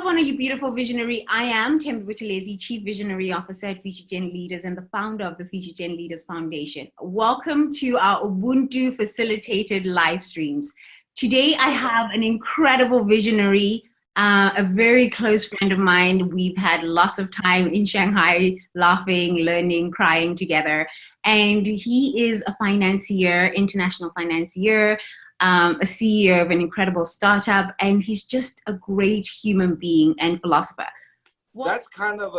on, you beautiful visionary. I am Tembi Buthelezi, Chief Visionary Officer at Future Gen Leaders and the founder of the Future Gen Leaders Foundation. Welcome to our Ubuntu facilitated live streams. Today, I have an incredible visionary, a very close friend of mine. We've had lots of time in Shanghai, laughing, learning, crying together. And he is a financier, international financier, a CEO of an incredible startup, and he's just a great human being and philosopher. That's kind of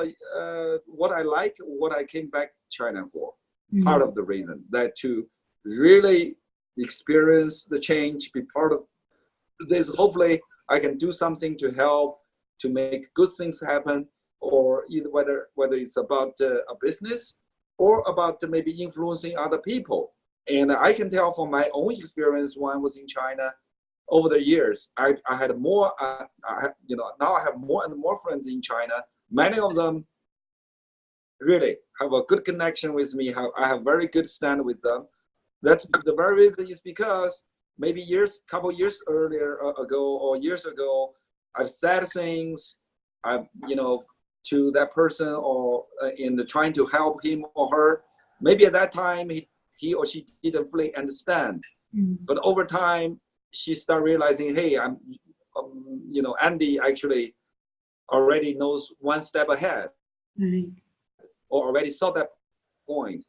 what I like, what I came back to China for. Part of the reason that to really experience the change, be part of this. Hopefully, I can do something to help to make good things happen, or either whether it's about a business or about maybe influencing other people. And I can tell from my own experience when I was in China over the years, I had more, now I have more and more friends in China. Many of them really have a good connection with me. I have very good stand with them. That's the very reason is because maybe couple years ago, I've said things, to that person or in trying to help him or her. Maybe at that time, he or she didn't fully understand. But over time, she started realizing, hey, Andy actually already knows one step ahead or already saw that point.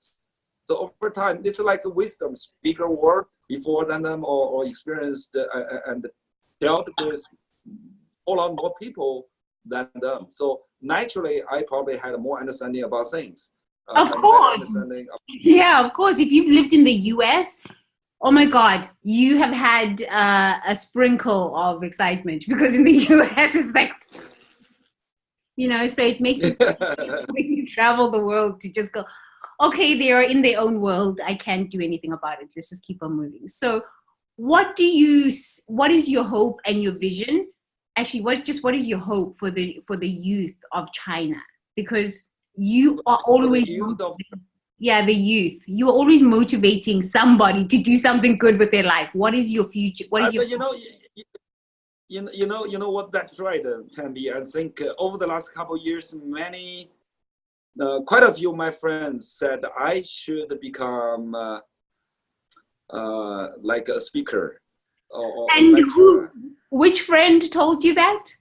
So over time, it's like a wisdom speaker word before them or experienced and dealt with a lot more people than them. So naturally, I probably had more understanding about things. Of course. Yeah, of course. If you've lived in the US, oh my God, you have had a sprinkle of excitement, because in the US it's like, so it makes it when you travel the world to just go, okay, they are in their own world. I can't do anything about it. Let's just keep on moving. So what is your hope and your vision? Actually, what is your hope for the youth of China? Because you are always the youth. You are always motivating somebody to do something good with their life. What is your future? What is your you know what? That's right, Tambi. I think over the last couple of years, quite a few of my friends said I should become like a speaker. Which friend told you that?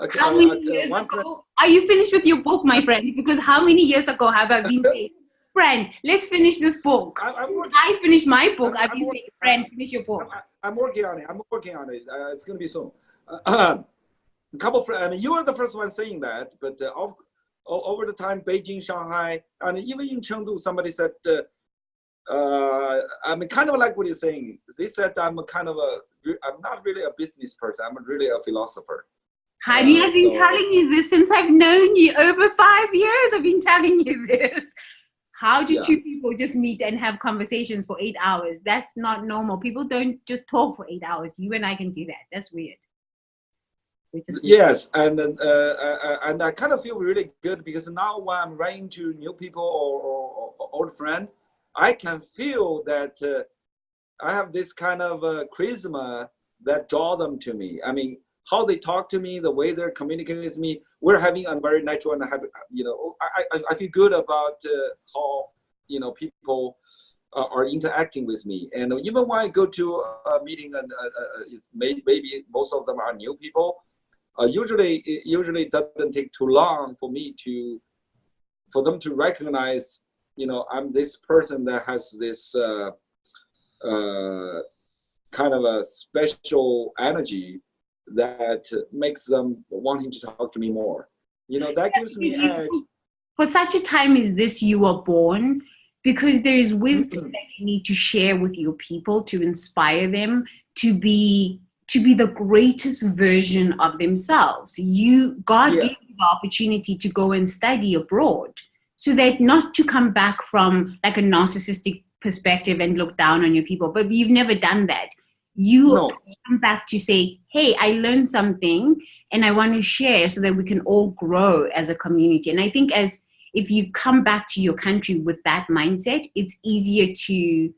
Okay, how many years ago? Are you finished with your book, my friend? Because how many years ago have I been saying, friend, let's finish this book? I finished my book. I've been saying, friend, finish your book. I'm working on it. It's going to be soon. A couple of friends, you were the first one saying that, but over the time, Beijing, Shanghai, and even in Chengdu, somebody said, I'm kind of like what you're saying. They said I'm not really a business person. I'm really a philosopher. Heidi, I've been telling you this since I've known you. Over 5 years, I've been telling you this. How do two people just meet and have conversations for 8 hours? That's not normal. People don't just talk for 8 hours. You and I can do that. That's weird. Yes, and I kind of feel really good because now when I'm writing to new people or old friends, I can feel that I have this kind of charisma that draw them to me. I mean, how they talk to me, the way they're communicating with me, we're having a very natural and happy, I feel good about how, people are interacting with me. And even when I go to a meeting and maybe most of them are new people, usually it doesn't take too long for them to recognize, I'm this person that has this kind of a special energy that makes them wanting to talk to me more. That gives me edge. For such a time as this, you were born, because there is wisdom that you need to share with your people to inspire them to be the greatest version of themselves. God gave you the opportunity to go and study abroad, so that not to come back from like a narcissistic perspective and look down on your people, but you've never done that. You come back to say, hey, I learned something and I want to share so that we can all grow as a community. And I think if you come back to your country with that mindset, it's easier to,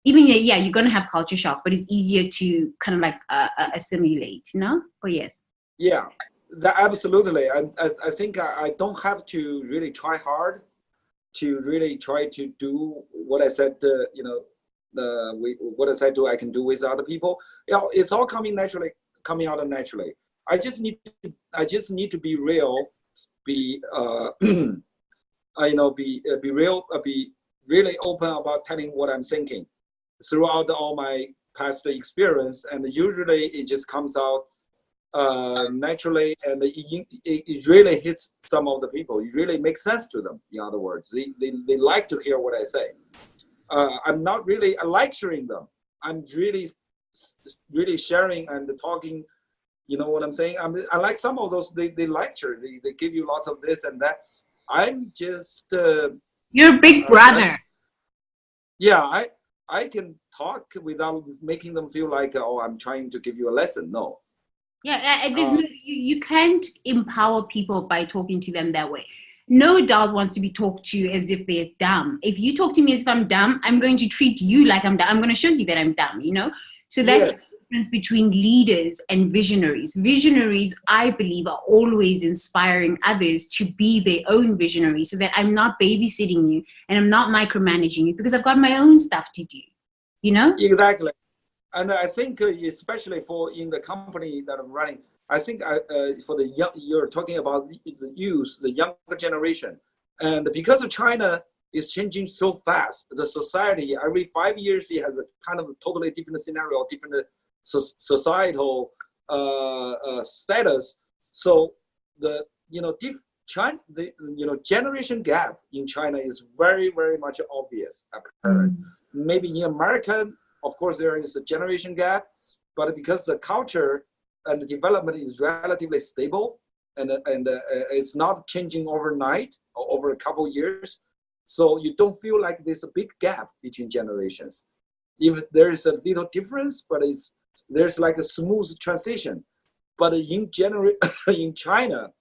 you're going to have culture shock, but it's easier to kind of like assimilate, But yes. Yeah, that absolutely. I think I don't have to really try hard to really try to do what I said, what I said I can do with other people. It's all coming out naturally. I just need to be real, be, be real, be really open about telling what I'm thinking throughout all my past experience. And usually it just comes out naturally, and it really hits some of the people. It really makes sense to them. In other words, they like to hear what I say. I'm not really lecturing them. I'm really sharing and talking. You know what I'm saying? I like some of those. They lecture. They give you lots of this and that. I'm just. You're a big brother. I can talk without making them feel like, oh, I'm trying to give you a lesson. No. Yeah, you can't empower people by talking to them that way. No adult wants to be talked to as if they're dumb. If you talk to me as if I'm dumb, I'm going to treat you like I'm dumb. I'm going to show you that I'm dumb, you know? So that's the difference between leaders and visionaries. Visionaries, I believe, are always inspiring others to be their own visionary, so that I'm not babysitting you and I'm not micromanaging you, because I've got my own stuff to do, you know? Exactly. And I think especially in the company that I'm running, I think for the young, you're talking about the youth, the younger generation. And because of China is changing so fast, the society, every 5 years, it has a kind of a totally different scenario, different societal status. So the generation gap in China is very, very much obvious, apparent. Maybe in America, of course, there is a generation gap, but because the culture and the development is relatively stable, and it's not changing overnight or over a couple of years, so you don't feel like there's a big gap between generations. If there is a little difference, but there's like a smooth transition. But in China,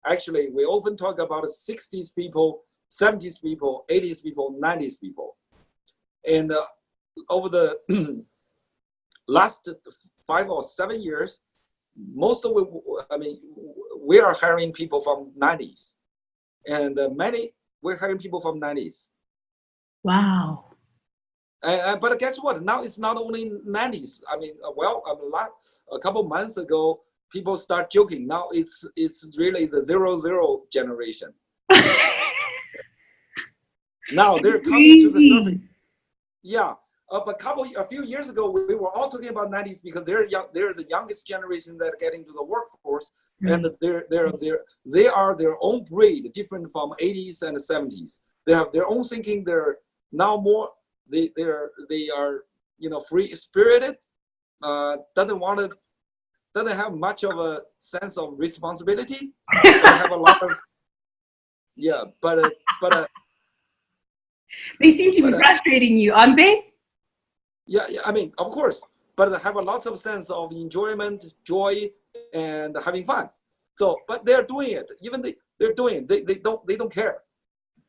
actually, we often talk about 60s people, 70s people, 80s people, 90s people, and over the last 5 or 7 years, we are hiring people from 90s, and we're hiring people from 90s. Wow. But guess what? Now it's not only 90s. A couple months ago, people start joking. Now it's really the 00 generation. Now they're coming to the surface. Yeah. But a few years ago, we were all talking about 90s because they're the youngest generation that get into the workforce, and they are their own breed, different from 80s and 70s. They have their own thinking. They're now more they are free spirited. Doesn't have much of a sense of responsibility. They have a lot of but they seem to be frustrating you, aren't they? Yeah, I mean, of course, but they have a lot of sense of enjoyment, joy, and having fun. So, but they're doing it. Even they're doing it. They don't care.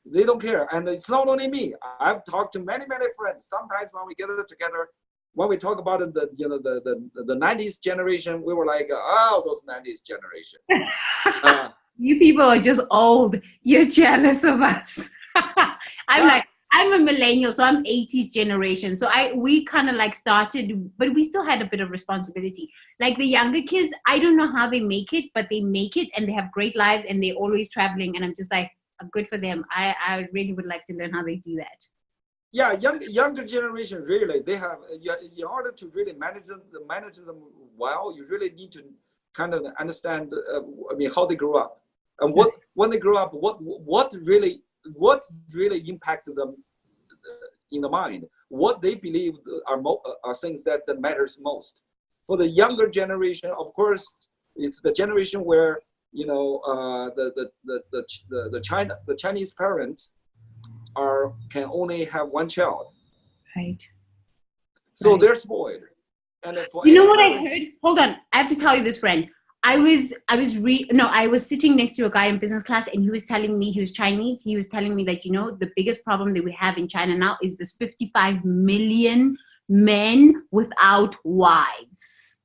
They don't care. And it's not only me. I've talked to many friends. Sometimes when we get together, when we talk about the 90s generation, we were like, oh, those 90s generation. You people are just old. You're jealous of us. I'm a millennial, so I'm 80s generation. So we kind of like started, but we still had a bit of responsibility. Like the younger kids, I don't know how they make it, but they make it and they have great lives and they're always traveling. And I'm just like, good for them. I really would like to learn how they do that. Yeah, younger generation, really, they have, in order to really manage them well, you really need to kind of understand, how they grew up. And when they grow up, what really impacted them in the mind, what they believe are things that matters most. For the younger generation, of course, it's the generation where the Chinese parents can only have one child, right? So they're spoiled. And what I heard? Hold on, I have to tell you this, friend. I was sitting next to a guy in business class, and he was telling me, he was Chinese. He was telling me that, the biggest problem that we have in China now is this 55 million men without wives.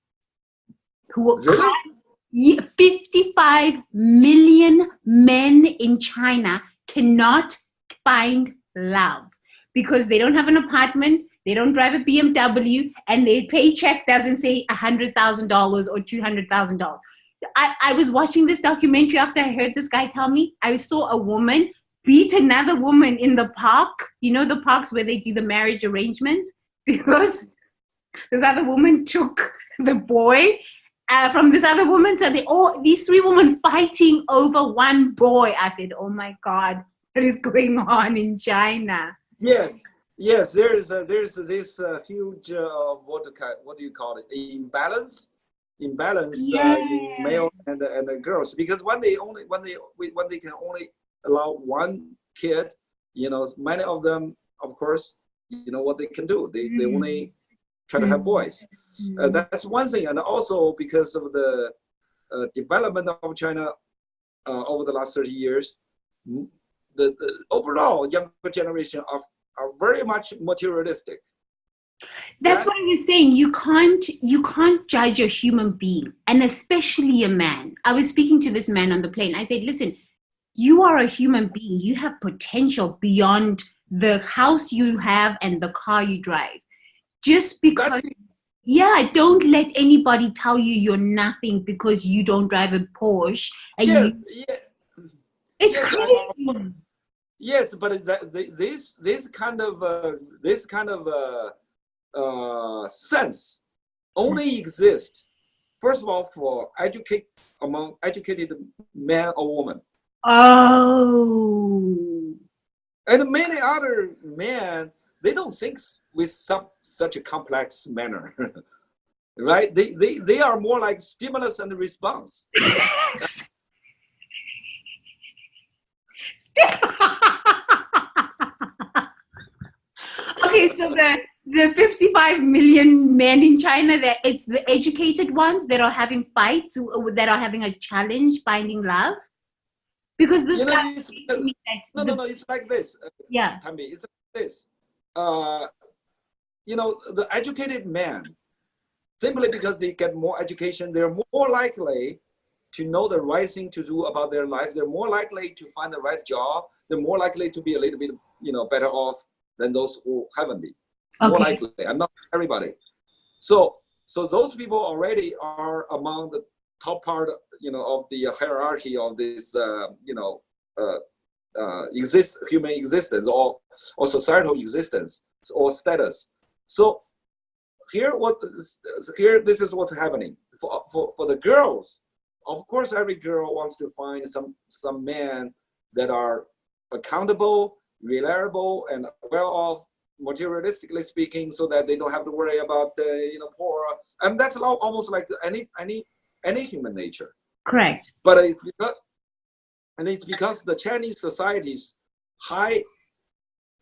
Really? 55 million men in China cannot find love because they don't have an apartment, they don't drive a BMW, and their paycheck doesn't say $100,000 or $200,000. I was watching this documentary after I heard this guy tell me. I saw a woman beat another woman in the park. You know, the parks where they do the marriage arrangements, because this other woman took the boy from this other woman. So these three women fighting over one boy. I said, oh my God, what is going on in China? Yes, there's this huge what do you call it, imbalance in male and girls, because when they can only allow one kid, you know, many of them, of course, you know what they can do, they only try to have boys. That's one thing. And also because of the development of China over the last 30 years, the overall younger generation are very much materialistic. That's what I was saying. You can't judge a human being, and especially a man. I was speaking to this man on the plane. I said, listen, you are a human being. You have potential beyond the house you have and the car you drive. Just because, don't let anybody tell you you're nothing because you don't drive a Porsche. And it's crazy. Yes, but this kind of sense only exists, first of all, for among educated man or woman. Oh. And many other men, they don't think with such a complex manner, right? They are more like stimulus and response. Okay, so the 55 million men in China, that it's the educated ones that are having fights, that are having a challenge finding love. Because this guy, it's like this. Tammy, it's like this. The educated man, simply because they get more education, they're more likely to know the right thing to do about their lives. They're more likely to find the right job. They're more likely to be a little bit, better off than those who haven't been. Okay. More likely. I'm not everybody. So those people already are among the top part, of the hierarchy of this, human existence or societal existence or status. So here, this is what's happening for the girls. Of course, every girl wants to find some men that are accountable, reliable, and well off, materialistically speaking, so that they don't have to worry about the poor. And that's almost like any human nature. Correct. But it's because the Chinese society's high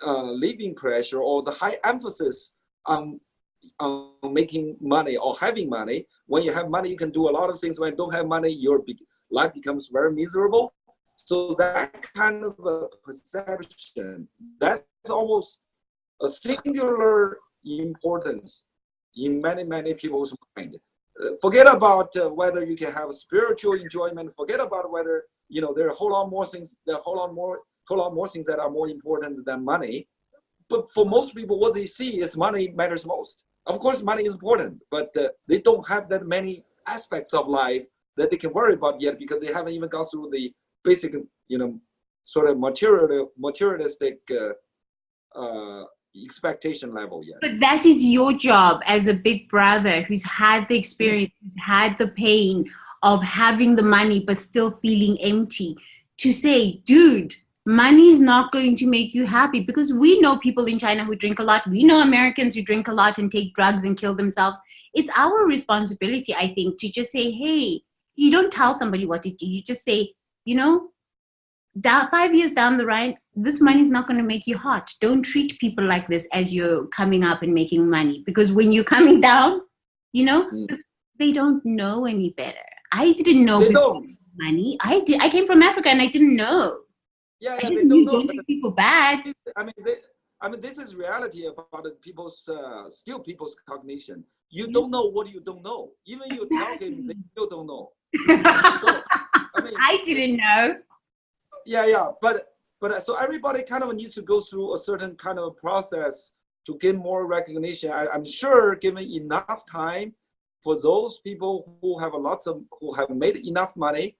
living pressure or the high emphasis on making money or having money. When you have money, you can do a lot of things. When you don't have money, your life becomes very miserable. So that kind of a perception, that's almost a singular importance in many people's mind. Forget about whether you can have spiritual enjoyment. Forget about whether there are a whole lot more things. There are a whole lot more things that are more important than money. But for most people, what they see is money matters most. Of course, money is important, but they don't have that many aspects of life that they can worry about yet, because they haven't even gone through the basic, sort of materialistic expectation level yet. But that is your job as a big brother who's had the experience, who's had the pain of having the money but still feeling empty, to say, dude, money is not going to make you happy. Because we know people in China who drink a lot. We know Americans who drink a lot and take drugs and kill themselves. It's our responsibility, I think, to just say, hey, you don't tell somebody what to do. You just say, 5 years down the line, this money is not going to make you hot. Don't treat people like this as you're coming up and making money. Because when you're coming down, they don't know any better. I didn't know money. I came from Africa and I didn't know. Yeah, I just knew don't treat people bad. This is reality about people's cognition. You don't know what you don't know. Even you tell him, they still don't know. I mean, I didn't know. yeah, but so everybody kind of needs to go through a certain kind of process to get more recognition. I'm sure, given enough time, for those people who have made enough money,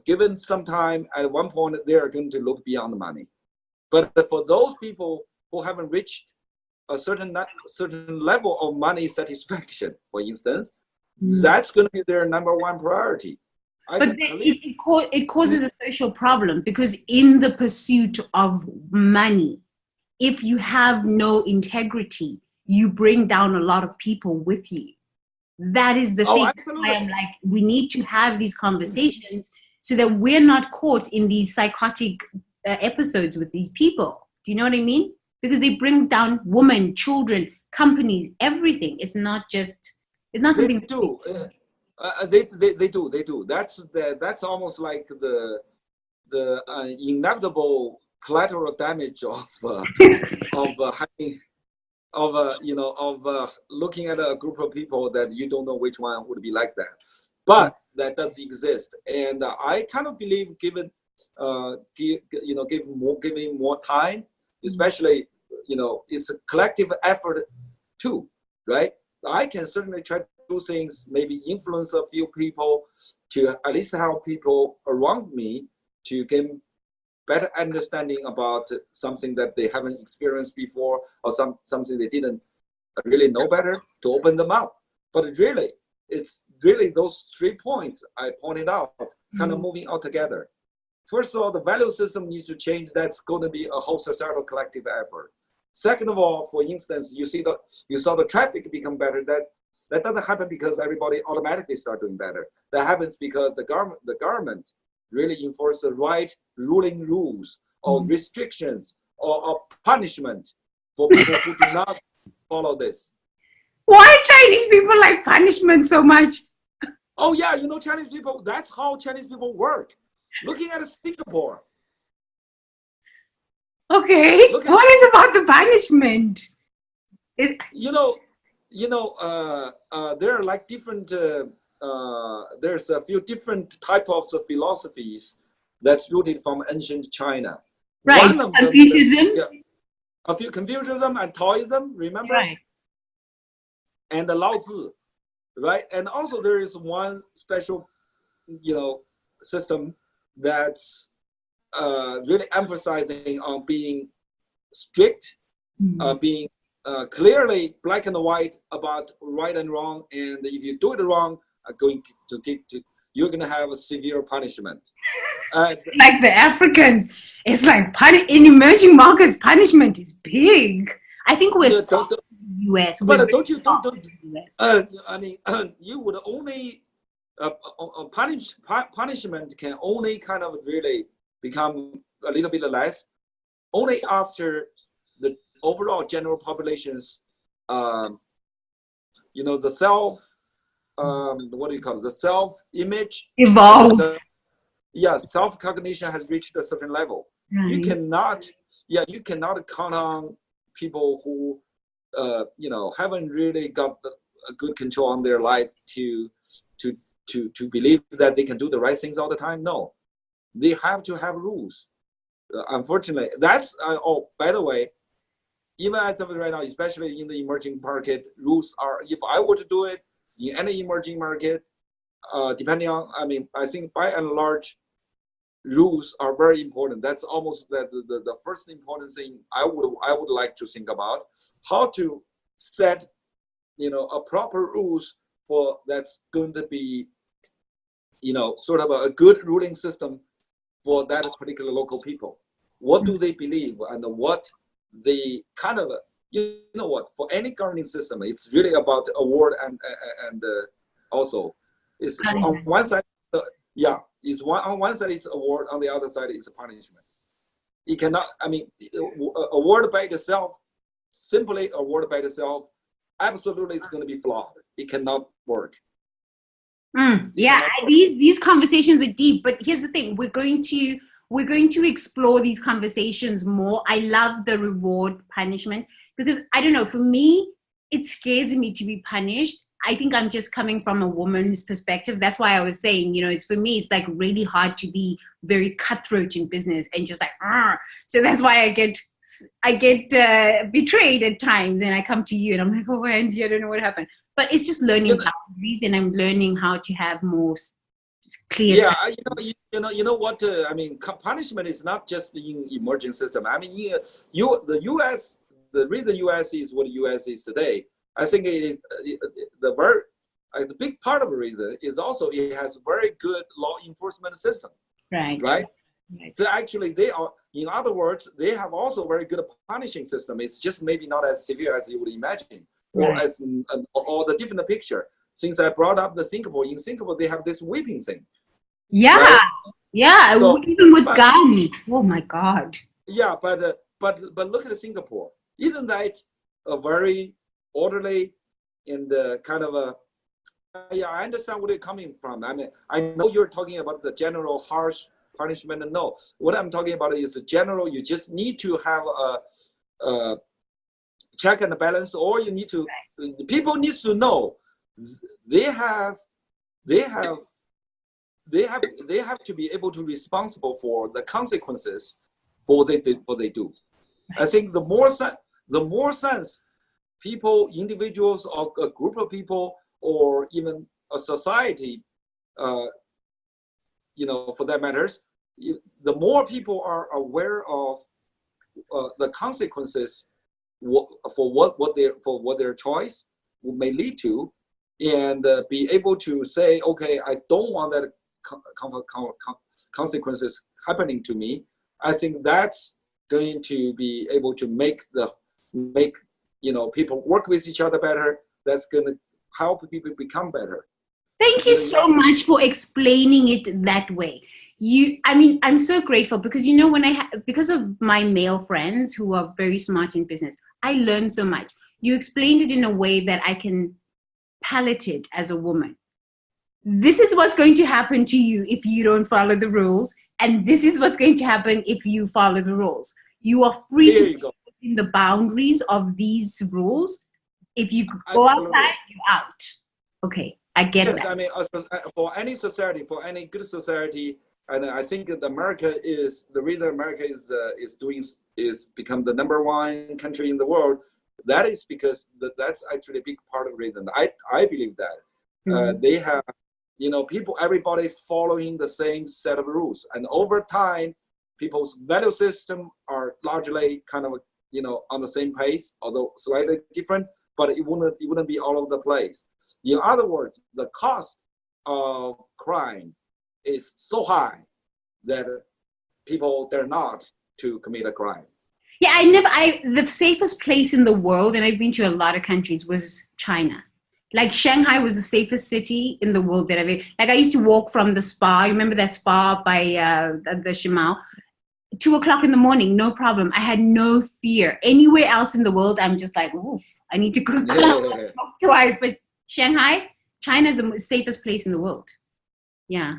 given some time, at one point they are going to look beyond the money. But for those people who haven't reached a certain level of money satisfaction, for instance, that's going to be their number one priority. But it causes a social problem, because in the pursuit of money, if you have no integrity, you bring down a lot of people with you. That is the thing. Absolutely. I'm like, we need to have these conversations so that we're not caught in these psychotic episodes with these people. Do you know what I mean? Because they bring down women, children, companies, everything. It's not something they do. They do. That's almost like the inevitable collateral damage of looking at a group of people that you don't know which one would be like that. But that does exist, and I kind of believe, giving more time, especially, it's a collective effort too, right? I can certainly try to do things, maybe influence a few people to at least help people around me to get better understanding about something that they haven't experienced before, or something they didn't really know better, to open them up. But it's really those 3 points I pointed out, kind of moving all together. First of all, the value system needs to change. That's going to be a whole societal collective effort. Second of all, for instance, you saw the traffic become better. That doesn't happen because everybody automatically start doing better. That happens because the government really enforce the right ruling rules or restrictions or punishment for people who do not follow this. Why Chinese people like punishment so much? Oh yeah, Chinese people, that's how Chinese people work. Looking at Singapore. Okay, what is about the punishment? There are like different, there's a few different types of philosophies that's rooted from ancient China. Right, One of Confucianism. A few Confucianism and Taoism, remember? Right. And the Lao Tzu, right? And also there is one special, system that's really emphasizing on being strict, being clearly black and white about right and wrong, and if you do it wrong, you're going to have a severe punishment. Like the Africans, it's like in emerging markets, punishment is big. I think we're soft in the US. But don't you? I mean, you would only punishment can only kind of really become a little bit less only after the overall general population's, the self, what do you call it? The self-image evolve. Self-cognition has reached a certain level. Right. You cannot count on people who, haven't really got a good control on their life to believe that they can do the right things all the time. No, they have to have rules. Unfortunately, that's by the way, even as of right now, especially in the emerging market, rules are, if I were to do it in any emerging market, depending on, I think by and large, rules are very important. That's almost the first important thing I would like to think about, how to set, a proper rules for that's going to be, sort of a good ruling system for that particular local people. What do they believe, and what they kind of, for any governing system, it's really about award and also it's on one side, on one side it's award, on the other side it's a punishment. It cannot, award by itself, simply award by itself, absolutely it's going to be flawed. It cannot work. These conversations are deep, but here's the thing: we're going to explore these conversations more. I love the reward punishment, because I don't know, for me, it scares me to be punished. I think I'm just coming from a woman's perspective. That's why I was saying, it's for me, it's like really hard to be very cutthroat in business and just like, Argh. So that's why I get betrayed at times, and I come to you and I'm like, oh, Andy, I don't know what happened. But it's just learning boundaries, and I'm learning how to have more clear. Yeah, you know what? I mean, punishment is not just in emerging system. I mean, the U.S. The reason U.S. is what U.S. is today, I think it is the big part of the reason is also it has very good law enforcement system. Right. So actually, they are. In other words, they have also very good punishing system. It's just maybe not as severe as you would imagine, or as or the different picture. Since I brought up the Singapore, in Singapore they have this whipping thing. Yeah, right? Yeah, so, even with gun. Oh my God. Yeah, but look at Singapore. Isn't that a very orderly and kind of a? Yeah, I understand where you're coming from. I mean, I know you're talking about the general harsh punishment. No, what I'm talking about is the general. You just need to have a check and balance, or you need to. People need to know. They have to be able to responsible for the consequences for what they do. I think the more sense people, individuals, or a group of people, or even a society, for that matters, the more people are aware of the consequences for their choice may lead to. And be able to say, okay, I don't want that consequences happening to me. I think that's going to be able to make people work with each other better. That's going to help people become better. Thank you so much for explaining it that way. I'm so grateful because because of my male friends who are very smart in business, I learned so much. You explained it in a way that I can palate it as a woman. This is what's going to happen to you if you don't follow the rules, and this is what's going to happen if you follow the rules. You are free to go in the boundaries of these rules. If you go outside, you're out. Okay, I get that. I mean, for any society, for any good society, and I think that the reason America is become the #1 country in the world. That is because that's actually a big part of the reason. I believe that they have, everybody following the same set of rules, and over time, people's value system are largely kind of on the same pace, although slightly different. But it wouldn't be all over the place. In other words, the cost of crime is so high that people dare not to commit a crime. Yeah, the safest place in the world, and I've been to a lot of countries, was China. Like Shanghai was the safest city in the world that I've been. Like I used to walk from the spa. You remember that spa by the Shimao? 2:00 in the morning, no problem. I had no fear. Anywhere else in the world, I'm just like, oof, I need to go twice. But Shanghai, China is the safest place in the world. Yeah.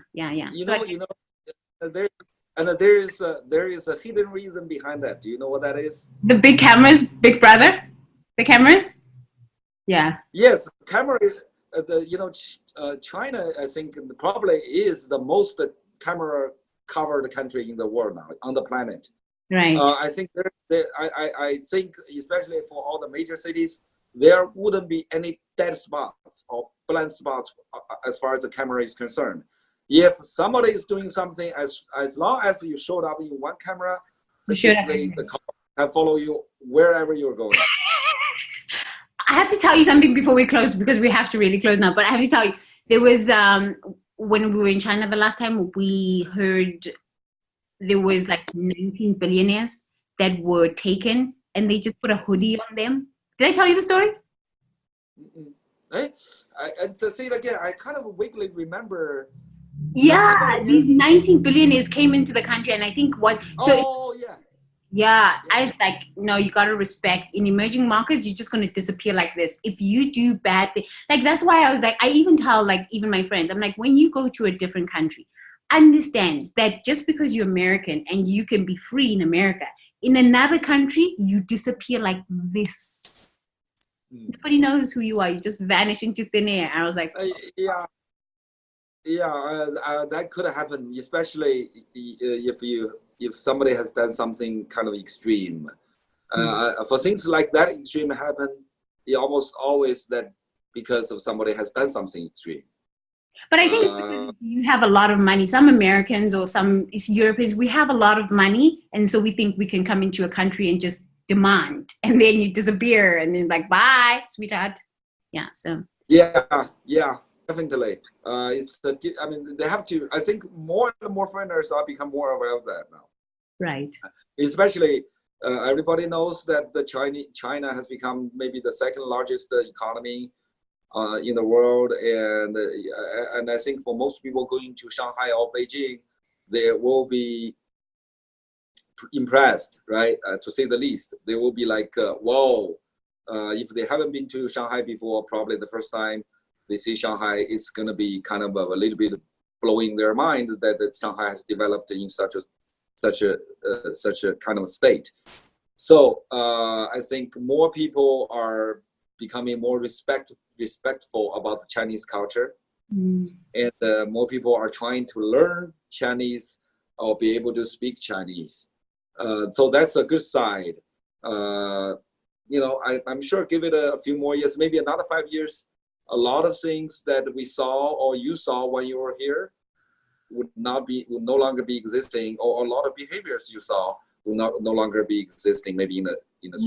There is a hidden reason behind that. Do you know what that is? The big cameras, Big Brother, the cameras. Yeah. Yes, camera. China, I think, probably is the most camera covered country in the world now on the planet. Right. I think I think especially for all the major cities, there wouldn't be any dead spots or blind spots as far as the camera is concerned. If somebody is doing something, as long as you showed up in one camera, the car can follow you wherever you're going. I have to tell you something before we close, because we have to really close now. But I have to tell you, there was when we were in China the last time, we heard there was like 19 billionaires that were taken, and they just put a hoodie on them. Did I tell you the story? Hey, to say it again, I kind of vaguely remember. Yeah, these 19 billionaires came into the country, and I think yeah, I was like, no, you got to respect. In emerging markets, you're just going to disappear like this. If you do bad things, like that's why I was like, I even tell like even my friends, I'm like, when you go to a different country, understand that just because you're American and you can be free in America, in another country, you disappear like this. Nobody knows who you are. You just vanish into thin air. I was like, Yeah, that could happen, especially if somebody has done something kind of extreme. For things like that extreme happen, it almost always that because of somebody has done something extreme. but I think it's because you have a lot of money. Some Americans or some Europeans, we have a lot of money, and so we think we can come into a country and just demand, and then you disappear, and then like, bye, sweetheart. Yeah. So. Yeah, definitely. I mean, they have to. I think more and more foreigners are become more aware of that now. Right. Especially, everybody knows that China has become maybe the second largest economy in the world, and I think for most people going to Shanghai or Beijing, they will be impressed, right? To say the least, they will be like, "Whoa!" If they haven't been to Shanghai before, probably the first time they see Shanghai, it's gonna be kind of a little bit blowing their mind that Shanghai has developed in such a kind of state. So I think more people are becoming more respectful about the Chinese culture, and more people are trying to learn Chinese or be able to speak Chinese. So that's a good side. I'm sure give it a few more years, maybe another 5 years, a lot of things that we saw or you saw when you were here would no longer be existing, or a lot of behaviors you saw will no longer be existing, maybe in a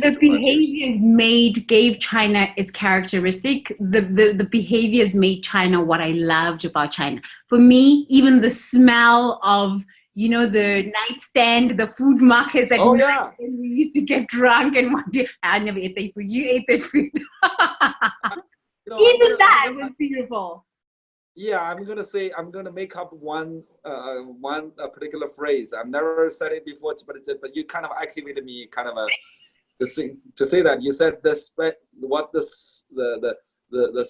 the behaviors gave China its characteristic. The behaviors made China what I loved about China. For me, even the smell of the nightstand, the food markets at night, and we used to get drunk and one day I never ate their food. You ate their food. That was beautiful. Yeah, I'm gonna make up one particular phrase. I've never said it before, but you kind of activated me, kind of to say that. You said the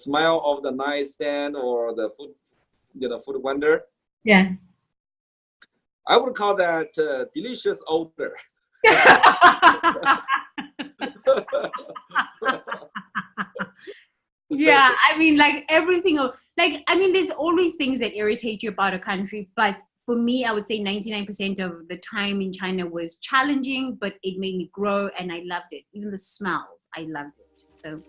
smell of the nightstand or the food, food vendor. Yeah. I would call that delicious odor. Yeah, I mean, like everything, there's always things that irritate you about a country, but for me, I would say 99% of the time in China was challenging, but it made me grow and I loved it. Even the smells, I loved it. So